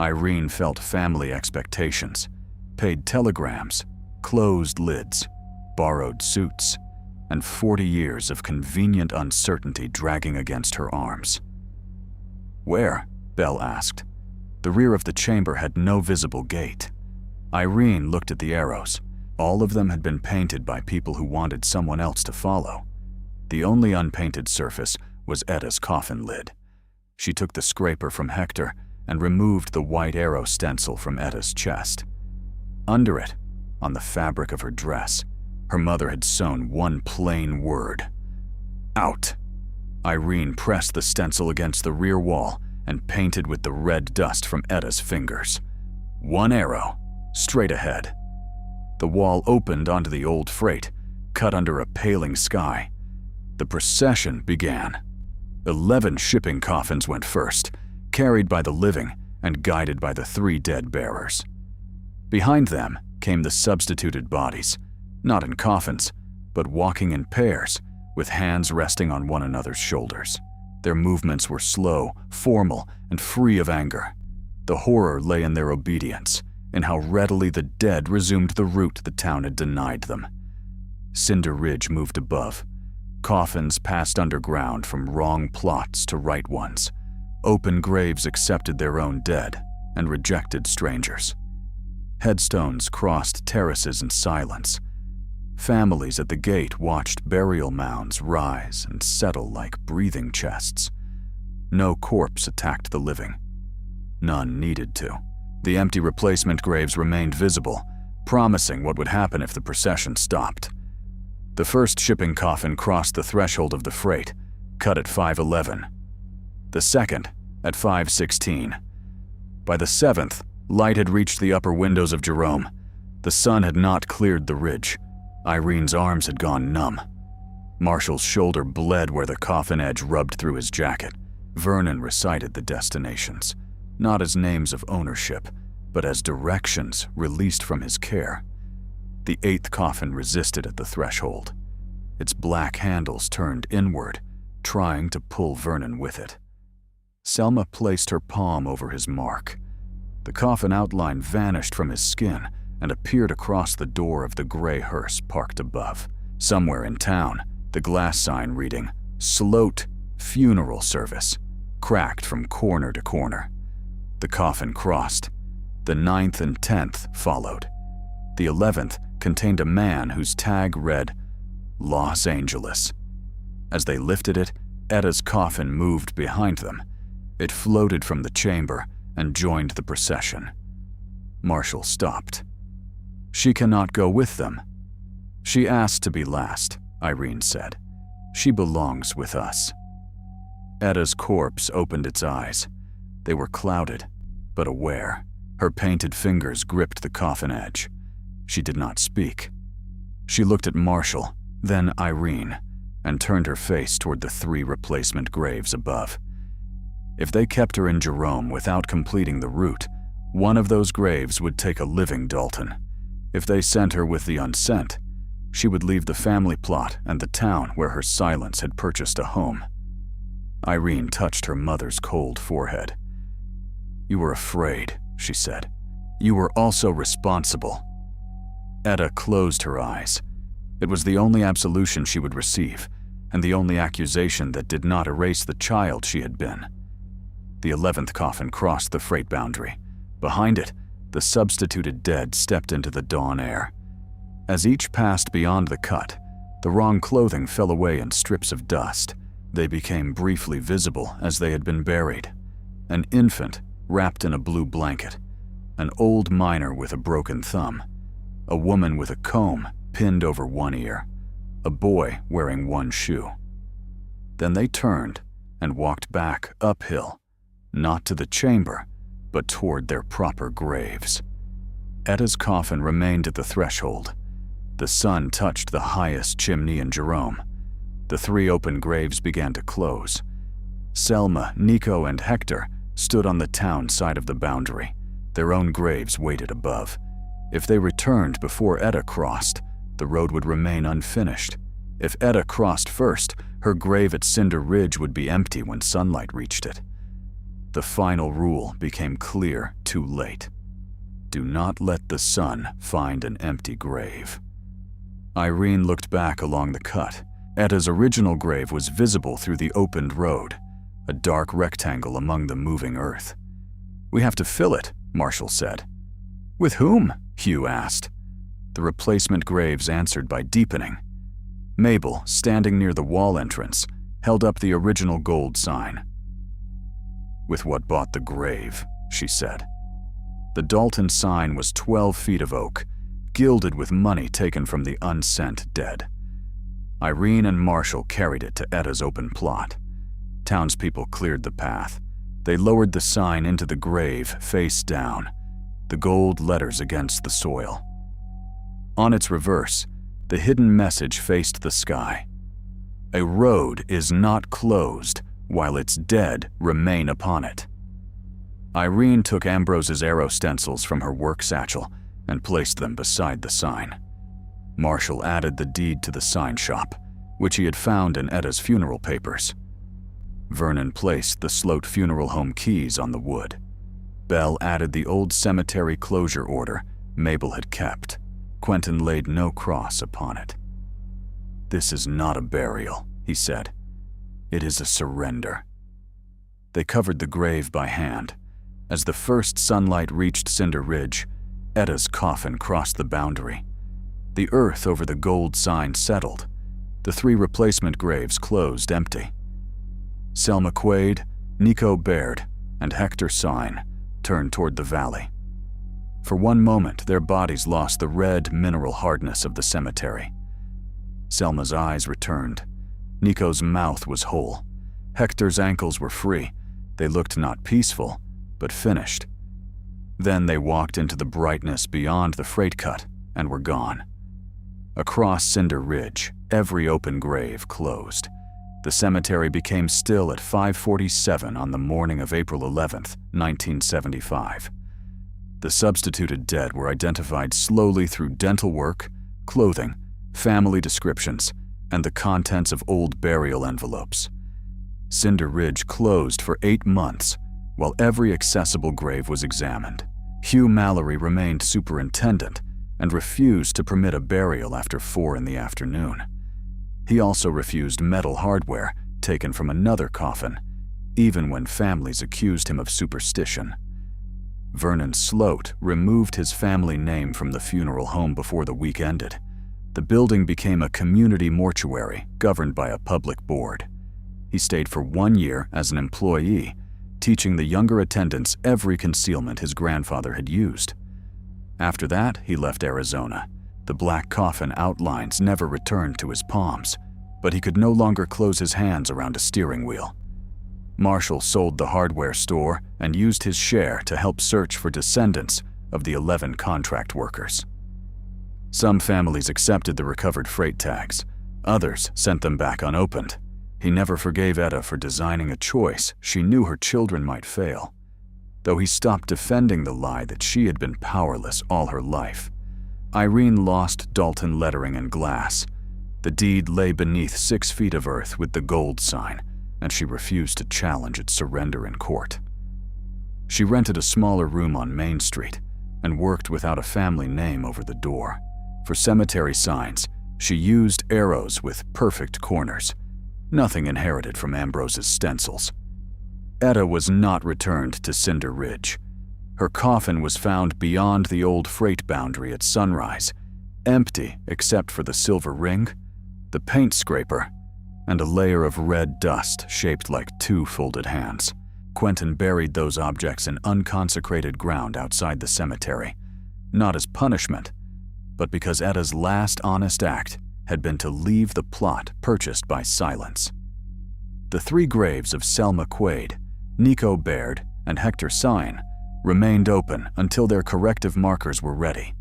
A: Irene felt family expectations, paid telegrams, closed lids, borrowed suits, and 40 years of convenient uncertainty dragging against her arms. "Where?" Belle asked. The rear of the chamber had no visible gate. Irene looked at the arrows. All of them had been painted by people who wanted someone else to follow. The only unpainted surface was Etta's coffin lid. She took the scraper from Hector and removed the white arrow stencil from Etta's chest. Under it, on the fabric of her dress, her mother had sewn one plain word: out. Irene pressed the stencil against the rear wall and painted with the red dust from Etta's fingers. One arrow, straight ahead. The wall opened onto the old freight, cut under a paling sky. The procession began. 11 shipping coffins went first, carried by the living and guided by the 3 dead bearers. Behind them came the substituted bodies, not in coffins, but walking in pairs, with hands resting on one another's shoulders. Their movements were slow, formal, and free of anger. The horror lay in their obedience, in how readily the dead resumed the route the town had denied them. Cinder Ridge moved above. Coffins passed underground from wrong plots to right ones. Open graves accepted their own dead and rejected strangers. Headstones crossed terraces in silence. Families at the gate watched burial mounds rise and settle like breathing chests. No corpse attacked the living. None needed to. The empty replacement graves remained visible, promising what would happen if the procession stopped. The first shipping coffin crossed the threshold of the freight, cut at 5:11. The second, at 5:16. By the 7th, light had reached the upper windows of Jerome. The sun had not cleared the ridge. Irene's arms had gone numb. Marshall's shoulder bled where the coffin edge rubbed through his jacket. Vernon recited the destinations, not as names of ownership, but as directions released from his care. The 8th coffin resisted at the threshold. Its black handles turned inward, trying to pull Vernon with it. Selma placed her palm over his mark. The coffin outline vanished from his skin and appeared across the door of the gray hearse parked above. Somewhere in town, the glass sign reading, "Sloat Funeral Service," cracked from corner to corner. The coffin crossed. The 9th and 10th followed. The 11th contained a man whose tag read, "Los Angeles." As they lifted it, Etta's coffin moved behind them. It floated from the chamber and joined the procession. Marshall stopped. "She cannot go with them." "She asked to be last," Irene said. "She belongs with us." Etta's corpse opened its eyes. They were clouded, but aware. Her painted fingers gripped the coffin edge. She did not speak. She looked at Marshall, then Irene, and turned her face toward the 3 replacement graves above. If they kept her in Jerome without completing the route, one of those graves would take a living Dalton. If they sent her with the unsent, she would leave the family plot and the town where her silence had purchased a home. Irene touched her mother's cold forehead. "You were afraid," she said. "You were also responsible." Etta closed her eyes. It was the only absolution she would receive, and the only accusation that did not erase the child she had been. The 11th coffin crossed the freight boundary. Behind it, the substituted dead stepped into the dawn air. As each passed beyond the cut, the wrong clothing fell away in strips of dust. They became briefly visible as they had been buried. An infant wrapped in a blue blanket, an old miner with a broken thumb, a woman with a comb pinned over one ear, a boy wearing one shoe. Then they turned and walked back uphill, not to the chamber, but toward their proper graves. Etta's coffin remained at the threshold. The sun touched the highest chimney in Jerome. The 3 open graves began to close. Selma, Nico, and Hector stood on the town side of the boundary. Their own graves waited above. If they returned before Etta crossed, the road would remain unfinished. If Etta crossed first, her grave at Cinder Ridge would be empty when sunlight reached it. The final rule became clear too late. Do not let the sun find an empty grave. Irene looked back along the cut. Etta's original grave was visible through the opened road, a dark rectangle among the moving earth. "We have to fill it," Marshall said. "With whom?" Hugh asked. The replacement graves answered by deepening. Mabel, standing near the wall entrance, held up the original gold sign. "With what bought the grave," she said. The Dalton sign was 12 feet of oak, gilded with money taken from the unsent dead. Irene and Marshall carried it to Etta's open plot. Townspeople cleared the path. They lowered the sign into the grave, face down, the gold letters against the soil. On its reverse, the hidden message faced the sky. "A road is not closed while its dead remain upon it." Irene took Ambrose's arrow stencils from her work satchel and placed them beside the sign. Marshall added the deed to the sign shop, which he had found in Etta's funeral papers. Vernon placed the Sloat Funeral Home keys on the wood. Bell added the old cemetery closure order Mabel had kept. Quentin laid no cross upon it. "This is not a burial," he said. "It is a surrender." They covered the grave by hand. As the first sunlight reached Cinder Ridge, Etta's coffin crossed the boundary. The earth over the gold sign settled. The 3 replacement graves closed empty. Selma Quaid, Nico Baird, and Hector Sine turned toward the valley. For one moment, their bodies lost the red mineral hardness of the cemetery. Selma's eyes returned. Nico's mouth was whole. Hector's ankles were free. They looked not peaceful, but finished. Then they walked into the brightness beyond the freight cut and were gone. Across Cinder Ridge, every open grave closed. The cemetery became still at 5:47 on the morning of April 11, 1975. The substituted dead were identified slowly through dental work, clothing, family descriptions, and the contents of old burial envelopes. Cinder Ridge closed for 8 months, while every accessible grave was examined. Hugh Mallory remained superintendent and refused to permit a burial after 4 in the afternoon. He also refused metal hardware taken from another coffin, even when families accused him of superstition. Vernon Sloat removed his family name from the funeral home before the week ended. The building became a community mortuary governed by a public board. He stayed for 1 year as an employee, teaching the younger attendants every concealment his grandfather had used. After that, he left Arizona. The black coffin outlines never returned to his palms, but he could no longer close his hands around a steering wheel. Marshall sold the hardware store and used his share to help search for descendants of the 11 contract workers. Some families accepted the recovered freight tags. Others sent them back unopened. He never forgave Etta for designing a choice she knew her children might fail, though he stopped defending the lie that she had been powerless all her life. Irene lost Dalton lettering and glass. The deed lay beneath 6 feet of earth with the gold sign, and she refused to challenge its surrender in court. She rented a smaller room on Main Street and worked without a family name over the door. For cemetery signs, she used arrows with perfect corners, nothing inherited from Ambrose's stencils. Etta was not returned to Cinder Ridge. Her coffin was found beyond the old freight boundary at sunrise, empty except for the silver ring, the paint scraper, and a layer of red dust shaped like 2 folded hands. Quentin buried those objects in unconsecrated ground outside the cemetery, not as punishment, but because Etta's last honest act had been to leave the plot purchased by silence. The 3 graves of Selma Quaid, Nico Baird, and Hector Sine remained open until their corrective markers were ready.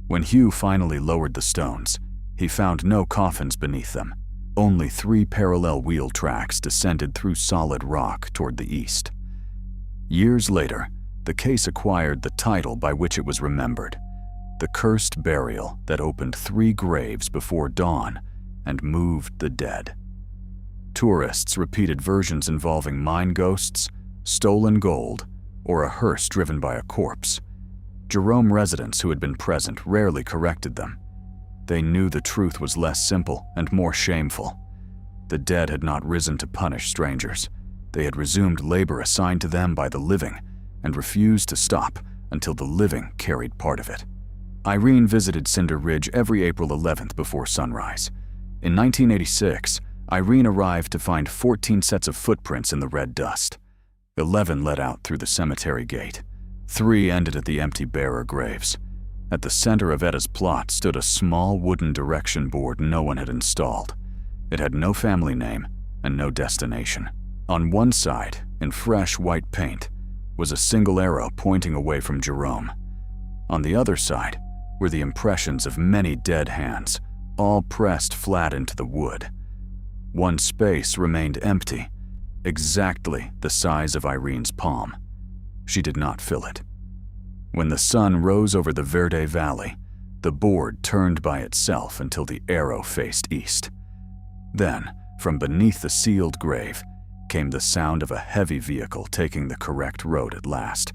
A: When Hugh finally lowered the stones, he found no coffins beneath them. Only 3 parallel wheel tracks descended through solid rock toward the east. Years later, the case acquired the title by which it was remembered: the cursed burial that opened 3 graves before dawn and moved the dead. Tourists repeated versions involving mine ghosts, stolen gold, or a hearse driven by a corpse. Jerome residents who had been present rarely corrected them. They knew the truth was less simple and more shameful. The dead had not risen to punish strangers. They had resumed labor assigned to them by the living and refused to stop until the living carried part of it. Irene visited Cinder Ridge every April 11th before sunrise. In 1986, Irene arrived to find 14 sets of footprints in the red dust. 11 led out through the cemetery gate. 3 ended at the empty bearer graves. At the center of Etta's plot stood a small wooden direction board no one had installed. It had no family name and no destination. On one side, in fresh white paint, was a single arrow pointing away from Jerome. On the other side were the impressions of many dead hands, all pressed flat into the wood. One space remained empty, exactly the size of Irene's palm. She did not fill it. When the sun rose over the Verde Valley, the board turned by itself until the arrow faced east. Then, from beneath the sealed grave, came the sound of a heavy vehicle taking the correct road at last.